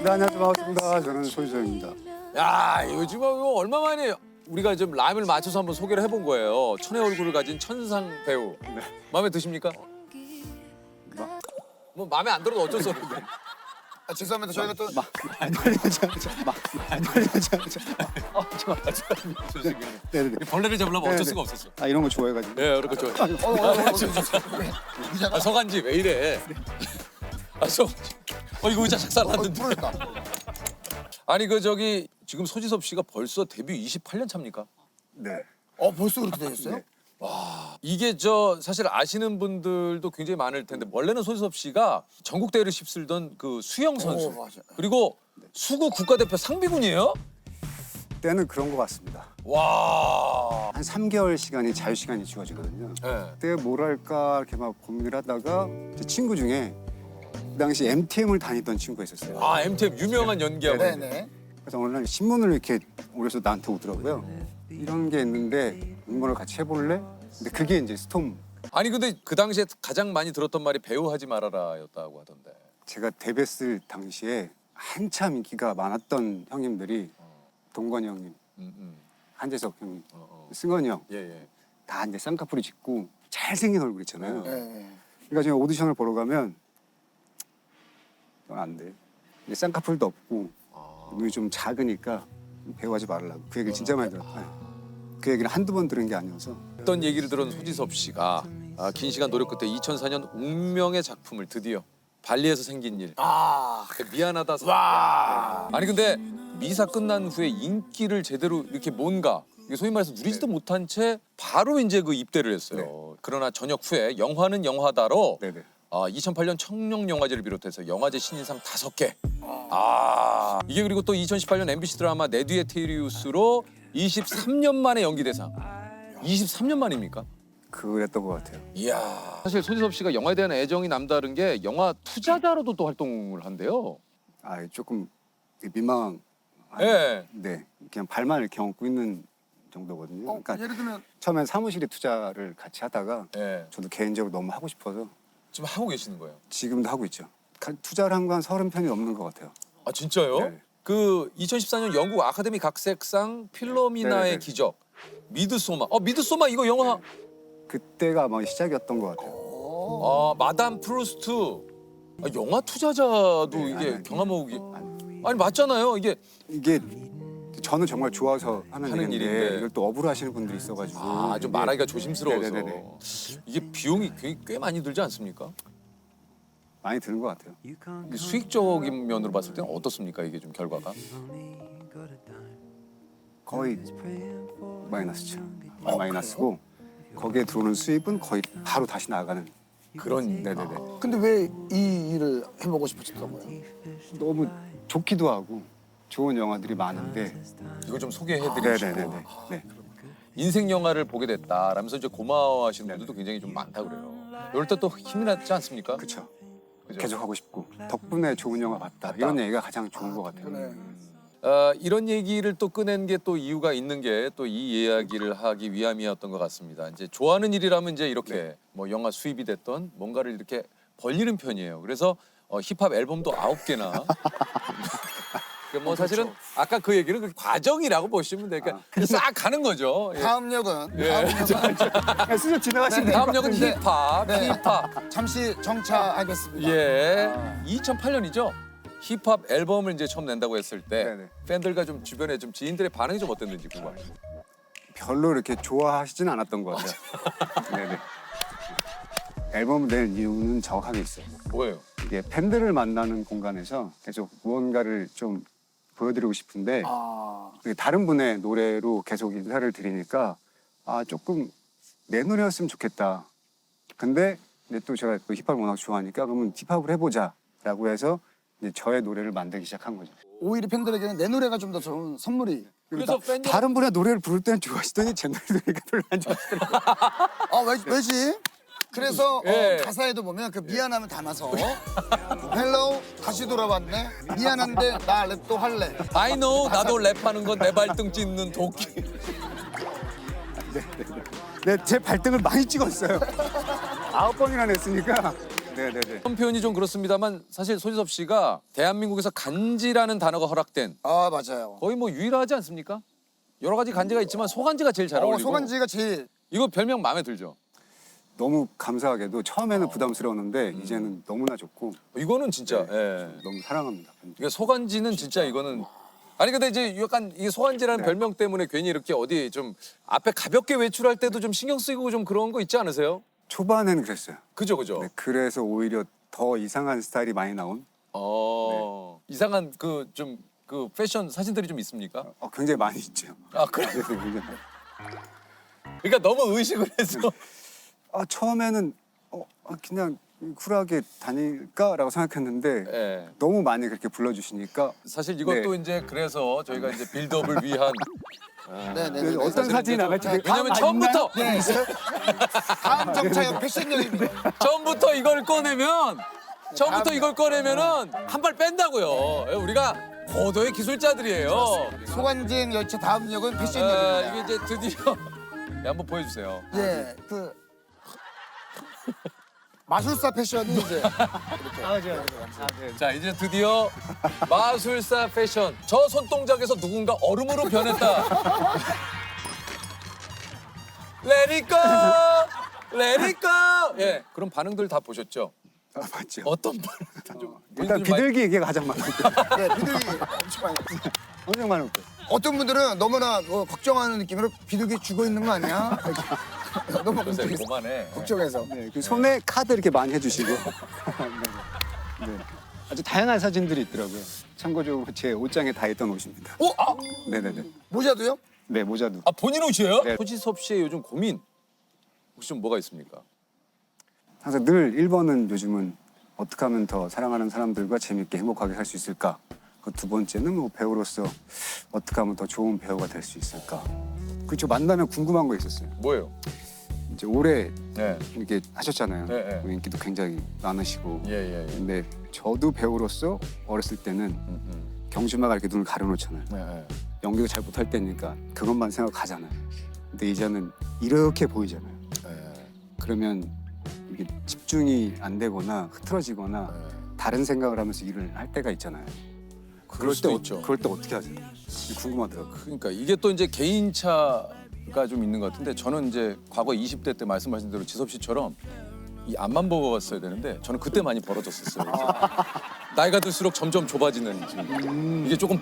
네, 안녕하세요. 반갑습니다. 저는 소유정입니다. 야, 이거 지금 이거 얼마 만에 우리가 좀 라임을 맞춰서 한번 소개를 해본 거예요. 천의 얼굴을 가진 천상 배우. 마음에 드십니까? 뭐 마음에 안 들어도 어쩔 수 없는데. 아, 죄송합니다. 저희가 또 네네네. 벌레를 잡으려면 네, 어쩔 네. 수가 없었어. 아, 이런 거 좋아해가지고. 예, 그렇죠. 아, 서간지 왜 이래? 아, 서간지. 이거 의자 작살났는데. 부르겠다. 아니 그 저기 지금 소지섭 씨가 벌써 데뷔 28년 차입니까? 네. 벌써 그렇게 되셨어요? 네. 이게 저 사실 아시는 분들도 굉장히 많을 텐데 원래는 소지섭 씨가 전국 대회를 휩쓸던 그 수영 선수 맞아. 그리고 수구 국가대표 상비군이에요? 때는 그런 것 같습니다. 와. 한 3개월 시간이 자유 시간이 주어지거든요. 네. 그때 뭘 할까 이렇게 막 고민을 하다가 제 친구 중에 그 당시 MTM을 다니던 친구가 있었어요. 아 MTM 유명한 연기하고. 네네. 그래서 어느 날 신문을 이렇게 올려서 나한테 오더라고요. 이런 게 있는데 응모를 같이 해볼래? 근데 그게 이제 스톰. 아니 근데 그 당시에 가장 많이 들었던 말이 배우 하지 말아라였다고 하던데. 제가 데뷔했을 당시에 한참 인기가 많았던 형님들이 동건이 형님, 한재석 형님, 승건이 형, 예예. 다 이제 쌍꺼풀이 짙고 잘생긴 얼굴 있잖아요. 네. 그러니까 제가 오디션을 보러 가면 안 돼. 이제 쌍꺼풀도 없고 눈이 좀 작으니까 배우하지 말라고. 그 얘기를 진짜 많이 들었어요. 그 얘기를 한두 번 들은 게 아니어서. 어떤 얘기를 들은 소지섭 씨가 긴 시간 노력 끝에 2004년 운명의 작품을 드디어 발리에서 생긴 일. 미안하다. 와. 아니 근데 미사 끝난 후에 인기를 제대로 이렇게 뭔가 이게 소위 말해서 누리지도 못한 채 바로 이제 그 입대를 했어요. 그러나 전역 후에 영화는 영화다로 네네. 2008년 청룡영화제를 비롯해서 영화제 신인상 5개. 이게 그리고 또 2018년 MBC 드라마 내 뒤에 테리우스로 23년 만에 연기 대상. 23년 만입니까? 그랬던 것 같아요. 이야. 사실 소지섭 씨가 영화에 대한 애정이 남다른 게 영화 투자자로도 또 활동을 한대요. 아, 조금 민망한. 예. 네, 그냥 발만 이렇게 얹고 있는 정도거든요. 그러니까 예를 들면 처음엔 사무실에 투자를 같이 하다가 예. 저도 개인적으로 너무 하고 싶어서 지금 하고 계시는 거예요. 지금도 하고 있죠. 투자를 한 건 한 30편이 넘는 것 같아요. 아 진짜요? 네. 그 2014년 영국 아카데미 각색상 필로미나의 네네네. 기적, 미드소마. 미드소마 이거 영화. 그때가 아마 시작이었던 것 같아요. 마담 프루스트. 영화 투자자도 네, 이게 아니, 경험하기. 아니 맞잖아요. 이게 이게 저는 정말 좋아서 하는 하는 일인데, 일인데. 이걸 또 업으로 하시는 분들이 있어가지고 좀 이게 말하기가 조심스러워서. 네네네네. 이게 비용이 꽤 많이 들지 않습니까? 많이 드는 것 같아요. 이게 수익적인 면으로 봤을 때는 어떻습니까? 이게 좀 결과가? 거의 마이너스죠. 마이너스고 거기에 들어오는 수입은 거의 바로 다시 나가는. 그런. 네네네. 근데 왜 이 일을 해보고 싶으셨던 거예요? 너무 좋기도 하고 좋은 영화들이 많은데. 이거 좀 소개해드리고 싶고. 네네네네. 네. 인생 영화를 보게 됐다라면서 이제 고마워하시는 분들도 굉장히 좀 많다 그래요. 이럴 때 또 힘이 나지 않습니까? 그렇죠. 그죠? 계속 하고 싶고 덕분에 좋은 영화 봤다. 이런 얘기가 가장 좋은 것 같아요. 네. 이런 얘기를 또 꺼낸 게 또 이유가 있는 게 또 이 이야기를 하기 위함이었던 것 같습니다. 이제 좋아하는 일이라면 이제 이렇게 뭐 영화 수입이 됐던 뭔가를 이렇게 벌리는 편이에요. 그래서 힙합 앨범도 9개나. 뭐 사실은 아까 그 얘기는 그 과정이라고 보시면 돼요. 그러니까 싹 가는 거죠. 예. 다음 역은 그냥 스쳐 지나가시면 다음 역은 네. 힙합, 네. 힙합. 잠시 정차하겠습니다. 예. 2008년이죠. 힙합 앨범을 이제 처음 낸다고 했을 때 네네. 팬들과 좀 주변에 좀 지인들의 반응이 좀 어땠는지 궁금합니다. 별로 이렇게 좋아하시진 않았던 것 같아요. 네네. 앨범을 낸 이유는 정확하게 있어요. 뭐예요? 이게 팬들을 만나는 공간에서 계속 무언가를 좀 보여드리고 싶은데 다른 분의 노래로 계속 인사를 드리니까 조금 내 노래였으면 좋겠다. 근데 이제 또 제가 또 힙합을 워낙 좋아하니까 그러면 힙합을 해보자라고 해서 이제 저의 노래를 만들기 시작한 거죠. 오히려 팬들에게는 내 노래가 좀 더 좋은 선물이. 그래서 팬들 다른 분의 노래를 부를 때는 좋아하시더니 제 노래 들으니까 별로 안 좋아하시더라고요. 왜지? 그래서 예. 가사에도 보면 그 미안함을 담아서 헬로우 다시 돌아왔네. 미안한데 나 랩도 할래. I know 나도 랩하는 건 내 발등 찢는 도끼. 네, 제 발등을 많이 찍었어요. 9번이나 냈으니까 네네네. 그런 표현이 좀 그렇습니다만 사실 손희섭 씨가 대한민국에서 간지라는 단어가 허락된 아 맞아요. 거의 뭐 유일하지 않습니까? 여러 가지 간지가 있지만 소간지가 제일 잘 어울리고. 소간지가 제일 이거 별명 마음에 들죠? 너무 감사하게도 처음에는 부담스러웠는데 이제는 너무나 좋고 이거는 진짜. 네. 예. 너무 사랑합니다. 이게 소간지는 진짜 이거는 아니 근데 이제 약간 이 소간지라는 네. 별명 때문에 괜히 이렇게 어디 좀 앞에 가볍게 외출할 때도 좀 신경 쓰이고 좀 그런 거 있지 않으세요? 초반에는 그랬어요. 그죠. 네, 그래서 오히려 더 이상한 스타일이 많이 나온 이상한 그 좀 그 패션 사진들이 좀 있습니까? 굉장히 많이 있죠. 아 그래. 네, 굉장히. 그러니까 너무 의식을 해서 처음에는 그냥 쿨하게 다닐까라고 생각했는데 예. 너무 많이 그렇게 불러주시니까 사실 이것도 네. 이제 그래서 저희가 이제 빌드업을 위한 네네. 어떤 사진이 나갈지 왜냐면 처음부터 네. 다음 정차역 패션여입니다. 처음부터 이걸 꺼내면은 한 발 뺀다고요. 우리가 고도의 기술자들이에요. 소간진 열차 다음 역은 이게 패션여입니다. 이제 드디어 한번 보여주세요. 예, 그 마술사 패션이 이제 자 이제 드디어 마술사 패션. 저 손동작에서 누군가 얼음으로 변했다. Let it go, let it go. 예, 그럼 반응들 다 보셨죠? 맞죠. 어떤 반응? 좀 일단 비둘기 얘기가 가장 많았고 네, 비둘기 엄청 많이 있어요. 엄청 많았고 어떤 분들은 너무나 걱정하는 느낌으로 비둘기 죽어 있는 거 아니야? 이렇게 너무 요새 그만해. 걱정해서. 네, 그 손에 카드 이렇게 많이 해주시고 네. 아주 다양한 사진들이 있더라고요. 참고적으로 제 옷장에 다 있던 옷입니다. 네네네. 모자도요? 네 모자도. 아 본인 옷이에요? 네. 손지섭 씨의 요즘 고민 혹시 좀 뭐가 있습니까? 항상 늘 1번은 요즘은 어떻게 하면 더 사랑하는 사람들과 재밌게 행복하게 살 수 있을까. 그 두 번째는 뭐 배우로서 어떻게 하면 더 좋은 배우가 될 수 있을까. 그렇죠. 만나면 궁금한 거 있었어요. 뭐예요? 이제 올해 네. 이렇게 하셨잖아요. 네, 네. 인기도 굉장히 많으시고. 예. 근데 저도 배우로서 어렸을 때는 경주마가 이렇게 눈을 가려놓잖아요. 네. 연기도 잘 못할 때니까 그것만 생각하잖아요. 근데 이제는 이렇게 보이잖아요. 그러면 이게 집중이 안 되거나 흐트러지거나 다른 생각을 하면서 일을 할 때가 있잖아요. 그럴 수도 있죠. 그럴 때 어떻게 하세요? 궁금하더라고요. 그러니까 이게 또 이제 개인차가 좀 있는 것 같은데 저는 이제 과거 20대 때 말씀하신 대로 지섭 씨처럼 이 앞만 보고 갔어야 되는데 저는 그때 많이 벌어졌었어요. 나이가 들수록 점점 좁아지는 지금 이게 조금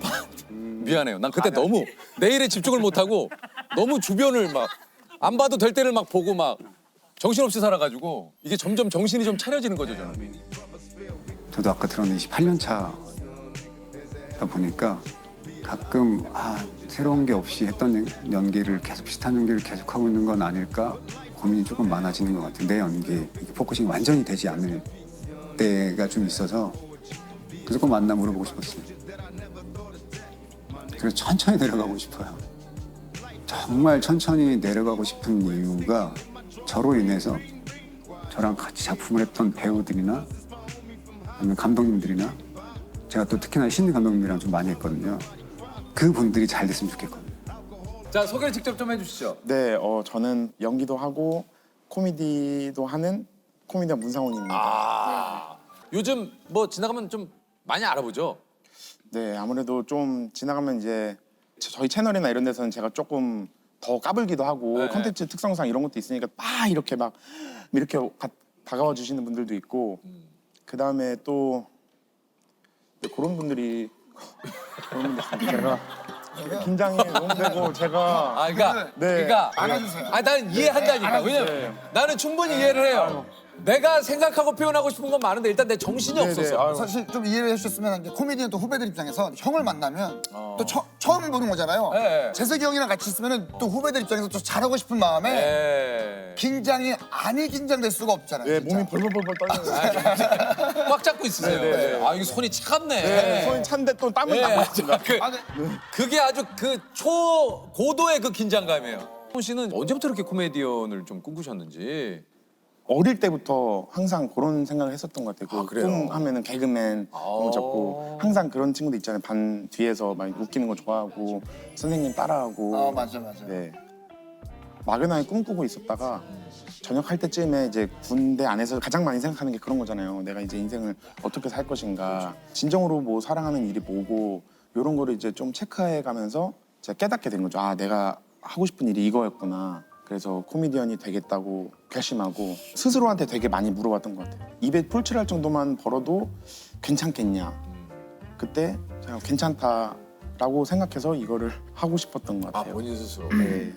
미안해요. 난 그때 너무 내 일에 집중을 못하고 너무 주변을 막 안 봐도 될 때를 막 보고 막 정신없이 살아가지고 이게 점점 정신이 좀 차려지는 거죠 저는. 저도 아까 들었는데 28년 차다 보니까 가끔 새로운 게 없이 했던 연기를 계속 비슷한 연기를 계속 하고 있는 건 아닐까 고민이 조금 많아지는 것 같은데 내 연기에 이렇게 포커싱이 완전히 되지 않을 때가 좀 있어서 그래서 꼭 만나 물어보고 싶었어요. 그래서 천천히 내려가고 싶어요. 정말 천천히 내려가고 싶은 이유가 저로 인해서 저랑 같이 작품을 했던 배우들이나 아니면 감독님들이나 제가 또 특히나 신인 감독님이랑 좀 많이 했거든요. 그분들이 잘 됐으면 좋겠거든요. 자 소개를 직접 좀 해주시죠. 네, 저는 연기도 하고 코미디도 하는 코미디언 문상훈입니다. 요즘 뭐 지나가면 좀 많이 알아보죠. 네, 아무래도 좀 지나가면 이제 저희 채널이나 이런 데서는 제가 조금 더 까불기도 하고 네. 컨텐츠 특성상 이런 것도 있으니까 막 이렇게 다가와 주시는 분들도 있고 그 다음에 또 그런 분들이 제가 긴장이 너무 되고 제가 그러니까 네. 그러니까 안 해주세요. 나는 이해한다니까. 왜냐면 나는 충분히 이해를 해요. 내가 생각하고 표현하고 싶은 건 많은데 일단 내 정신이 네네. 없었어. 아유. 사실 좀 이해를 해주셨으면 하는 게 코미디언 또 후배들 입장에서 형을 만나면 또 처음 보는 거잖아요. 네. 재석이 형이랑 같이 있으면 또 후배들 입장에서 또 잘하고 싶은 마음에 예. 긴장이 아니 긴장될 수가 없잖아요. 네, 진짜. 몸이 벌벌벌벌 떨려요. 꽉 잡고 있으세요. 네. 아 이거 손이 차갑네. 네, 손이 찬데 또 땀을 예. 나고 있습니다. 그게 아주 그 초고도의 그 긴장감이에요. 손 씨는 언제부터 이렇게 코미디언을 좀 꿈꾸셨는지. 어릴 때부터 항상 그런 생각을 했었던 것 같아요. 아, 그래요? 꿈 하면은 개그맨 너무 잡고 항상 그런 친구들 있잖아요. 반 뒤에서 막 웃기는 거 좋아하고 선생님 따라하고. 맞아. 네. 막연하게 꿈꾸고 있었다가 전역할 때쯤에 이제 군대 안에서 가장 많이 생각하는 게 그런 거잖아요. 내가 이제 인생을 어떻게 살 것인가. 진정으로 뭐 사랑하는 일이 뭐고 이런 거를 이제 좀 체크해 가면서 제가 깨닫게 된 거죠. 아, 내가 하고 싶은 일이 이거였구나. 그래서 코미디언이 되겠다고 결심하고 스스로한테 되게 많이 물어봤던 것 같아요. 입에 풀칠할 정도만 벌어도 괜찮겠냐. 그때 제가 괜찮다라고 생각해서 이거를 하고 싶었던 것 아, 같아요. 본인 스스로. 네.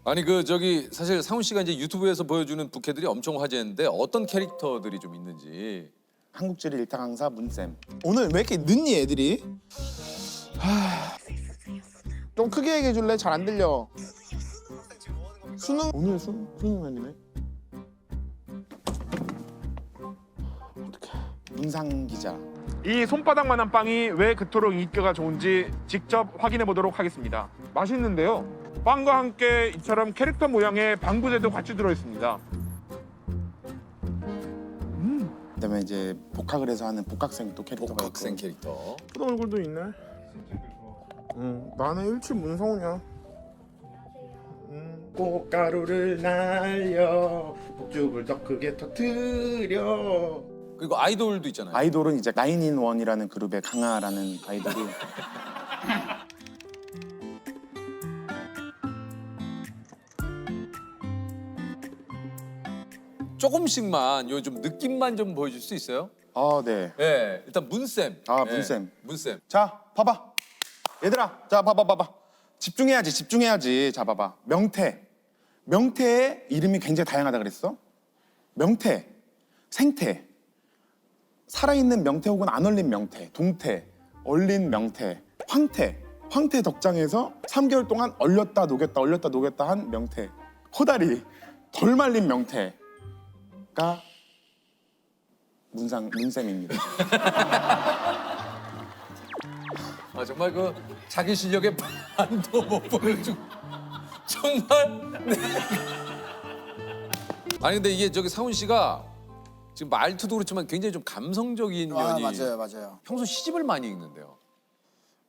아니 그 저기 사실 상훈 씨가 이제 유튜브에서 보여주는 부캐들이 엄청 화제인데 어떤 캐릭터들이 좀 있는지. 한국지리 일타 강사 문쌤. 오늘 왜 이렇게 늦니 애들이? 좀 크게 얘기해 줄래? 잘 안 들려. 수능 오늘 수능 날이네. 문상 기자. 이 손바닥만한 빵이 왜 그토록 인기가 좋은지 직접 확인해 보도록 하겠습니다. 맛있는데요. 빵과 함께 이처럼 캐릭터 모양의 방부제도 같이 들어있습니다. 그다음에 이제 복학을 해서 하는 복학생 또 캐릭터가 복학생 있고. 캐릭터. 그런 얼굴도 있네. 나는 일칠 문성우냐. 꽃가루를 날려 폭죽을 더 크게 터뜨려. 그리고 아이돌도 있잖아요. 아이돌은 이제 9in1이라는 그룹의 강아라는 아이돌이 조금씩만 요 좀 느낌만 좀 보여줄 수 있어요? 아, 네. 예, 일단 문쌤. 아, 예, 문쌤. 문쌤. 자, 봐봐. 얘들아, 자, 봐봐. 집중해야지. 자, 봐봐. 명태. 명태의 이름이 굉장히 다양하다 그랬어. 명태, 생태, 살아있는 명태 혹은 안 얼린 명태, 동태, 얼린 명태, 황태. 황태 덕장에서 3개월 동안 얼렸다 녹였다 한 명태. 코다리, 덜 말린 명태가 문쌤입니다. 아 정말 그 자기 실력의 반도 못 보여주고 정말. 네. 아니 근데 이게 저기 상훈 씨가 지금 말투도 그렇지만 굉장히 좀 감성적인 면이. 맞아요. 평소 시집을 많이 읽는데요.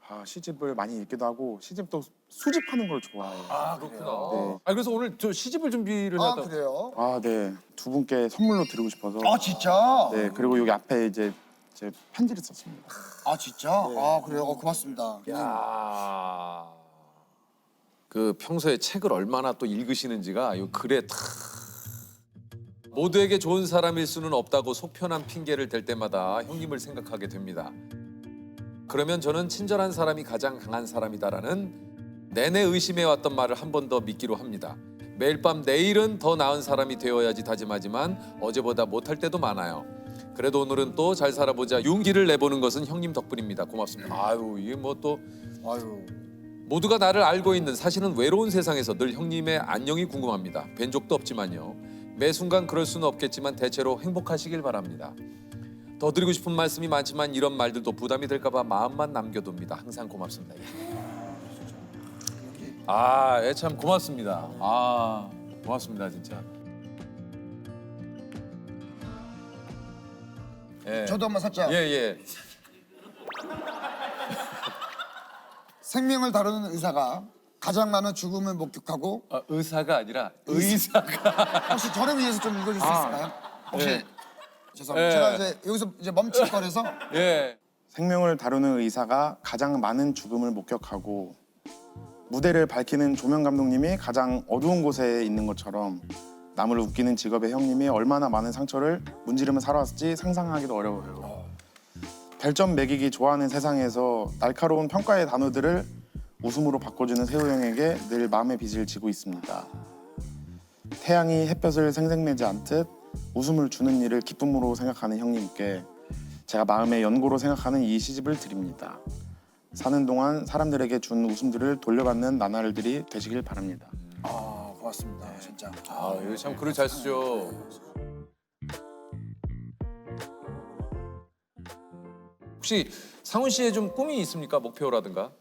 아, 시집을 많이 읽기도 하고 시집도 수집하는 걸 좋아해요. 아 그렇구나. 네. 아 그래서 오늘 저 시집을 준비를 아, 했다. 그래요? 아, 네. 두 분께 선물로 드리고 싶어서. 아, 진짜? 네, 그리고 여기 앞에 이제 제 편지를 썼습니다. 아, 진짜? 아, 그래요? 고맙습니다. 야. 그 평소에 책을 얼마나 또 읽으시는지가 요 글에 다. 모두에게 좋은 사람일 수는 없다고 속편한 핑계를 댈 때마다 형님을 생각하게 됩니다. 그러면 저는 친절한 사람이 가장 강한 사람이다라는 내내 의심해왔던 말을 한 번 더 믿기로 합니다. 매일 밤 내일은 더 나은 사람이 되어야지 다짐하지만 어제보다 못할 때도 많아요. 그래도 오늘은 또 잘 살아보자 용기를 내보는 것은 형님 덕분입니다. 고맙습니다. 아유 이게 뭐 또 아유. 모두가 나를 알고 있는 사실은 외로운 세상에서 늘 형님의 안녕이 궁금합니다. 뵌 적도 없지만요. 매 순간 그럴 수는 없겠지만 대체로 행복하시길 바랍니다. 더 드리고 싶은 말씀이 많지만 이런 말들도 부담이 될까 봐 마음만 남겨둡니다. 항상 고맙습니다. 아, 예, 참 고맙습니다. 아, 고맙습니다, 진짜. 예. 저도 한번 살짝. 예. 생명을 다루는 의사가 가장 많은 죽음을 목격하고 아, 의사가 아니라 의사가. 혹시 저를 위해서 좀 읽어줄 수 있을까요? 혹시 예. 죄송합니다. 예. 제가 이제 여기서 이제 멈칫거려서 예. 생명을 다루는 의사가 가장 많은 죽음을 목격하고 무대를 밝히는 조명 감독님이 가장 어두운 곳에 있는 것처럼 남을 웃기는 직업의 형님이 얼마나 많은 상처를 문지르며 살아왔을지 상상하기도 어려워요. 별점 매기기 좋아하는 세상에서 날카로운 평가의 단어들을 웃음으로 바꿔주는 세호 형에게 늘 마음의 빚을 지고 있습니다. 태양이 햇볕을 생색내지 않듯 웃음을 주는 일을 기쁨으로 생각하는 형님께 제가 마음의 연고로 생각하는 이 시집을 드립니다. 사는 동안 사람들에게 준 웃음들을 돌려받는 나날들이 되시길 바랍니다. 아, 고맙습니다. 진짜. 아, 이거 참 글을 잘 쓰죠. 혹시 상훈 씨의 좀 꿈이 있습니까? 목표라든가?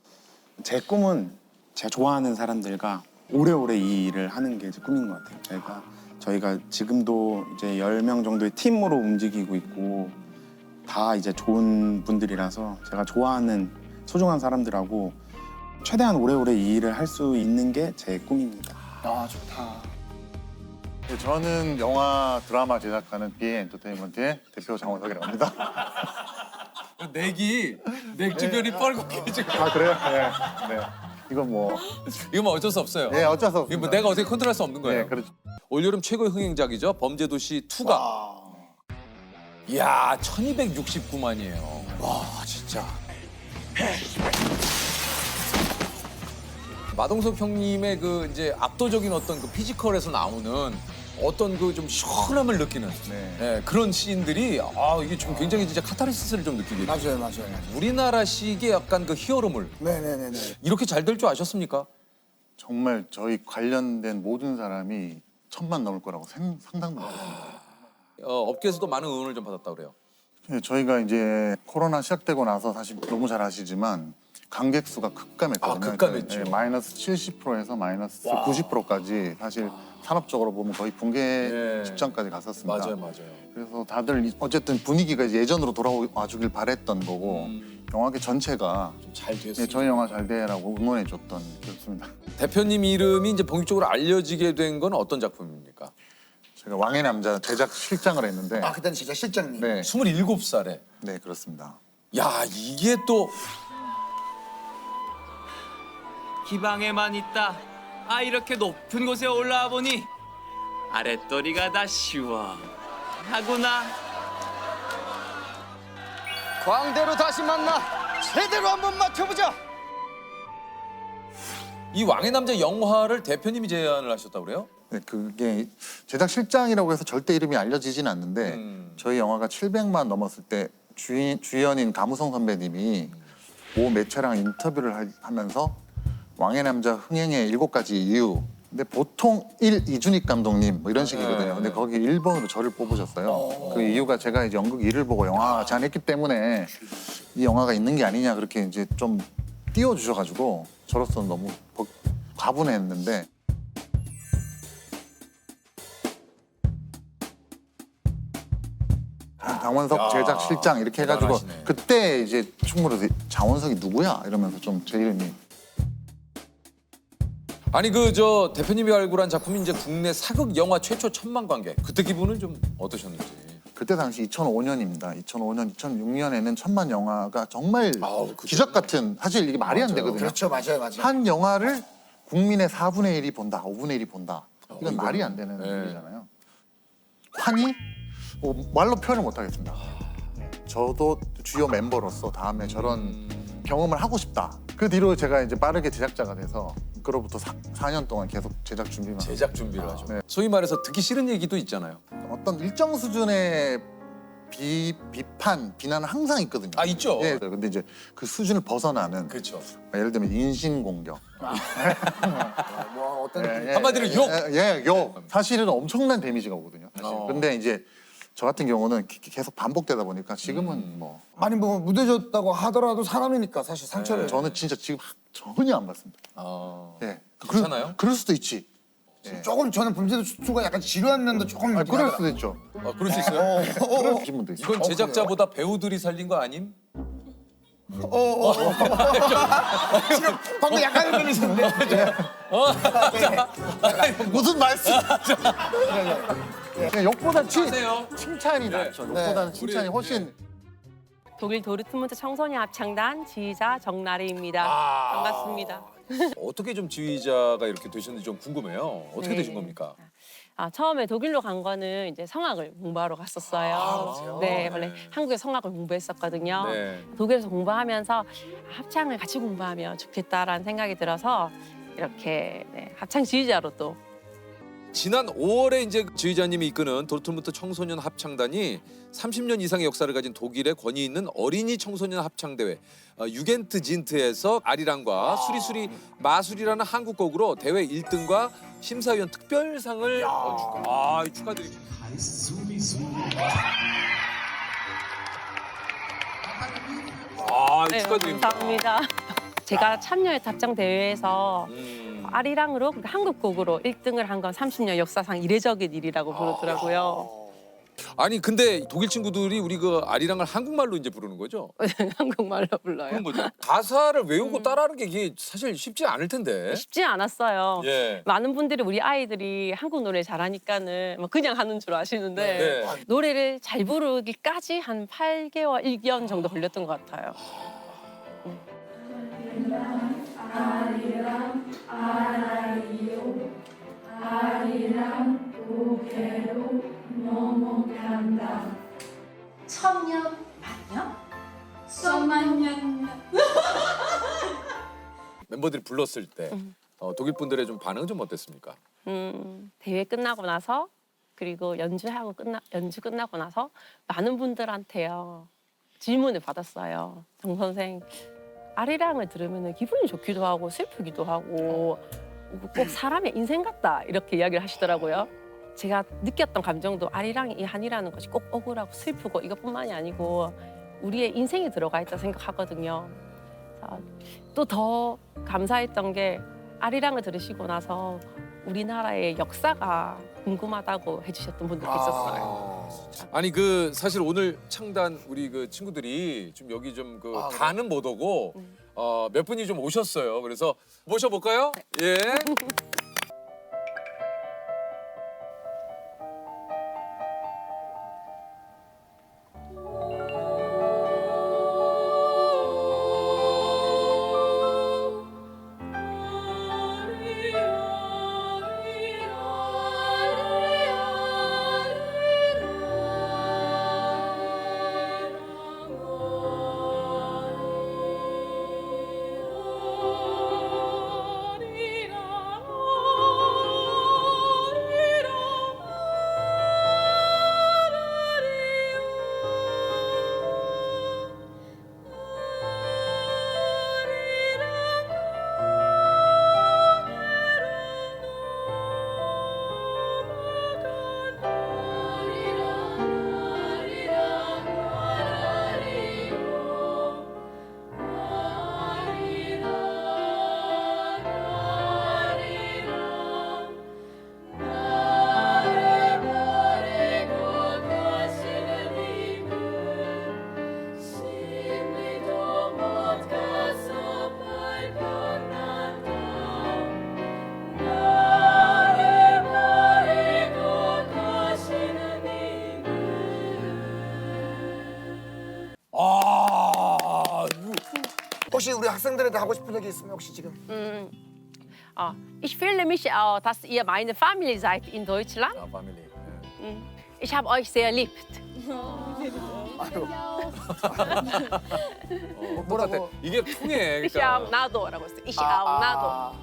제 꿈은 제가 좋아하는 사람들과 오래오래 이 일을 하는 게 제 꿈인 것 같아요. 저희가 지금도 이제 10명 정도의 팀으로 움직이고 있고 다 이제 좋은 분들이라서 제가 좋아하는 소중한 사람들하고 최대한 오래오래 이 일을 할 수 있는 게 제 꿈입니다. 아 좋다. 네, 저는 영화 드라마 제작하는 BA 엔터테인먼트의 대표 장원석이라고 합니다. 넥이 넥 주변이 뻘겋게 지금. 아 그래요? 네. 네. 이건 뭐, 이거 뭐 어쩔 수 없어요. 네 어쩔 수 이거 없습니다. 뭐 내가 어떻게 컨트롤할 수 없는 거예요. 네, 그렇죠. 올여름 최고의 흥행작이죠. 범죄도시 2가. 이야, 1269만이에요. 와, 진짜. 마동석 형님의 그 이제 압도적인 어떤 그 피지컬에서 나오는 어떤 그 좀 시원함을 느끼는 네, 그런 씬들이 이게 좀 굉장히 진짜 카타르시스를 좀 느끼게 돼요. 맞아요. 우리나라식의 약간 그 히어로물 네네네네. 이렇게 잘 될 줄 아셨습니까? 정말 저희 관련된 모든 사람이 1000만 넘을 거라고 상상도 못했습니다. 업계에서도 많은 응원을 좀 받았다 그래요. 네, 저희가 이제 코로나 시작되고 나서 사실 너무 잘 아시지만 관객 수가 급감했거든요. 급감했죠. 네, 마이너스 70%에서 마이너스 90%까지 사실 산업적으로 보면 거의 붕괴 네. 직전까지 갔었습니다. 맞아요. 그래서 다들 어쨌든 분위기가 이제 예전으로 돌아와 주길 바랬던 거고 영화계 전체가 잘 됐어요. 네, 저희 영화 잘 돼라고 응원해줬던 기억입니다. 대표님 이름이 이제 본격적으로 알려지게 된 건 어떤 작품입니까? 제가 왕의 남자 제작 실장을 했는데 아 그때는 진짜 실장님. 네, 27살에. 네 그렇습니다. 야, 이게 또 기방에만 있다. 이렇게 높은 곳에 올라와 보니 아랫도리가 다 시원하구나. 광대로 다시 만나 제대로 한번 맞춰보자. 이 왕의 남자 영화를 대표님이 제안을 하셨다고 그래요? 네, 그게 제작 실장이라고 해서 절대 이름이 알려지진 않는데 저희 영화가 700만 넘었을 때 주연인 가무성 선배님이 모 매체랑 인터뷰를 하면서 왕의 남자 흥행의 7가지 이유. 근데 보통 이준익 감독님 뭐 이런 식이거든요. 근데 거기 1번으로 저를 뽑으셨어요. 그 이유가 제가 이제 연극 1을 보고 영화 제안했기 때문에 이 영화가 있는 게 아니냐 그렇게 이제 좀 띄워주셔가지고 저로서 너무 과분했는데 장원석 제작 실장 이렇게 해가지고 대단하시네. 그때 이제 충무로 장원석이 누구야 이러면서 좀 제 이름이 아니 그 저 대표님이 발굴한 작품이 이제 국내 사극 영화 최초 1000만 관객. 그때 기분은 좀 어떠셨는지. 그때 당시 2005년입니다. 2005년, 2006년에는 1000만 영화가 정말 그죠. 기적 같은 사실 이게 말이 안 되거든요. 그렇죠, 맞아요. 한 영화를 국민의 4분의 1이 본다, 5분의 1이 본다. 이건 말이 안 되는 네. 일이잖아요. 환희? 말로 표현을 못 하겠습니다. 저도 주요 멤버로서 다음에 저런 경험을 하고 싶다. 그 뒤로 제가 이제 빠르게 제작자가 돼서 그로부터 4년 동안 계속 제작 준비만 제작 준비를 하죠. 네. 소위 말해서 듣기 싫은 얘기도 있잖아요. 어떤 일정 수준의 비판, 비난은 항상 있거든요. 있죠. 예, 근데 이제 그 수준을 벗어나는 그렇죠. 예를 들면 인신공격. 뭐 어떤 한마디로 욕. 욕. 사실은 엄청난 데미지가 오거든요. 사실. 어. 근데 이제 저 같은 경우는 계속 반복되다 보니까 지금은 뭐 아니 뭐 무뎌졌다고 하더라도 사람이니까 사실 상처를. 저는 진짜 지금 전혀 안 받습니다. 예. 괜찮아요? 그럴 수도 있지. 조금 저는 범죄도 추가 약간 지루한 면도 조금 있긴 그럴 하더라. 수도 있죠. 그럴 수 있어요? 그러신 분도 있어요. 이건 제작자보다 배우들이 살린 거 아님? 지금 방금 약간 흔들리셨는데. 무슨 말씀? 욕보다 하세요. 칭찬이 낫죠. 욕보다는 칭찬이 훨씬. 독일 도르트문트 청소년 합창단 지휘자 정나래입니다. 반갑습니다. 어떻게 좀 지휘자가 이렇게 되셨는지 좀 궁금해요. 어떻게 네. 되신 겁니까? 처음에 독일로 간 거는 이제 성악을 공부하러 갔었어요. 네, 원래 한국에 성악을 공부했었거든요. 네. 독일에서 공부하면서 합창을 같이 공부하면 좋겠다라는 생각이 들어서 이렇게 합창 지휘자로 또 지난 5월에 이제 지휘자님이 이끄는 도르트문트 청소년 합창단이 30년 이상의 역사를 가진 독일의 권위 있는 어린이 청소년 합창 대회 유겐트 진트에서 아리랑과 수리수리 마술이라는 한국곡으로 대회 1등과 심사위원 특별상을 축하드립니다. 네, 축하드립니다. 감사합니다. 제가 참여했던 합창 대회에서 아리랑으로 그러니까 한국 곡으로 1등을 한 건 30년 역사상 이례적인 일이라고 부르더라고요. 아니 근데 독일 친구들이 우리 그 아리랑을 한국말로 이제 부르는 거죠? 한국말로 불러요. 그런 거죠. 가사를 외우고 따라하는 게 이게 사실 쉽지 않을 텐데. 쉽지 않았어요. 예. 많은 분들이 우리 아이들이 한국 노래 잘하니까는 막 그냥 하는 줄 아시는데 네. 노래를 잘 부르기까지 한 8개월, 1년 정도 걸렸던 것 같아요. 천년 만년 수만년 멤버들이 불렀을 때 독일 분들의 좀 반응은 좀 어땠습니까? 대회 끝나고 나서 그리고 연주 끝나고 나서 많은 분들한테요 질문을 받았어요. 정 선생 아리랑을 들으면 기분이 좋기도 하고 슬프기도 하고 꼭 사람의 인생 같다 이렇게 이야기를 하시더라고요. 제가 느꼈던 감정도 아리랑이 이 한이라는 것이 꼭 억울하고 슬프고 이것뿐만이 아니고 우리의 인생에 들어가 있다 생각하거든요. 또 더 감사했던 게 아리랑을 들으시고 나서 우리나라의 역사가 궁금하다고 해주셨던 분들이 있었어요. 아니 그 사실 오늘 창단 우리 그 친구들이 좀 여기 좀 그 다는 못 오고 몇 분이 좀 오셨어요. 그래서 모셔볼까요? 예. 혹시 우리 학생들한테 하고 싶은 얘기 있으면 혹시 지금? Ich fühle mich auch, dass ihr meine Familie seid in Deutschland. 아, 패밀리. 예. Ich habe euch sehr lieb. 똑같아. 이게 통해. Ich 그러니까. auch nado라고 했어요. Ich auch nado.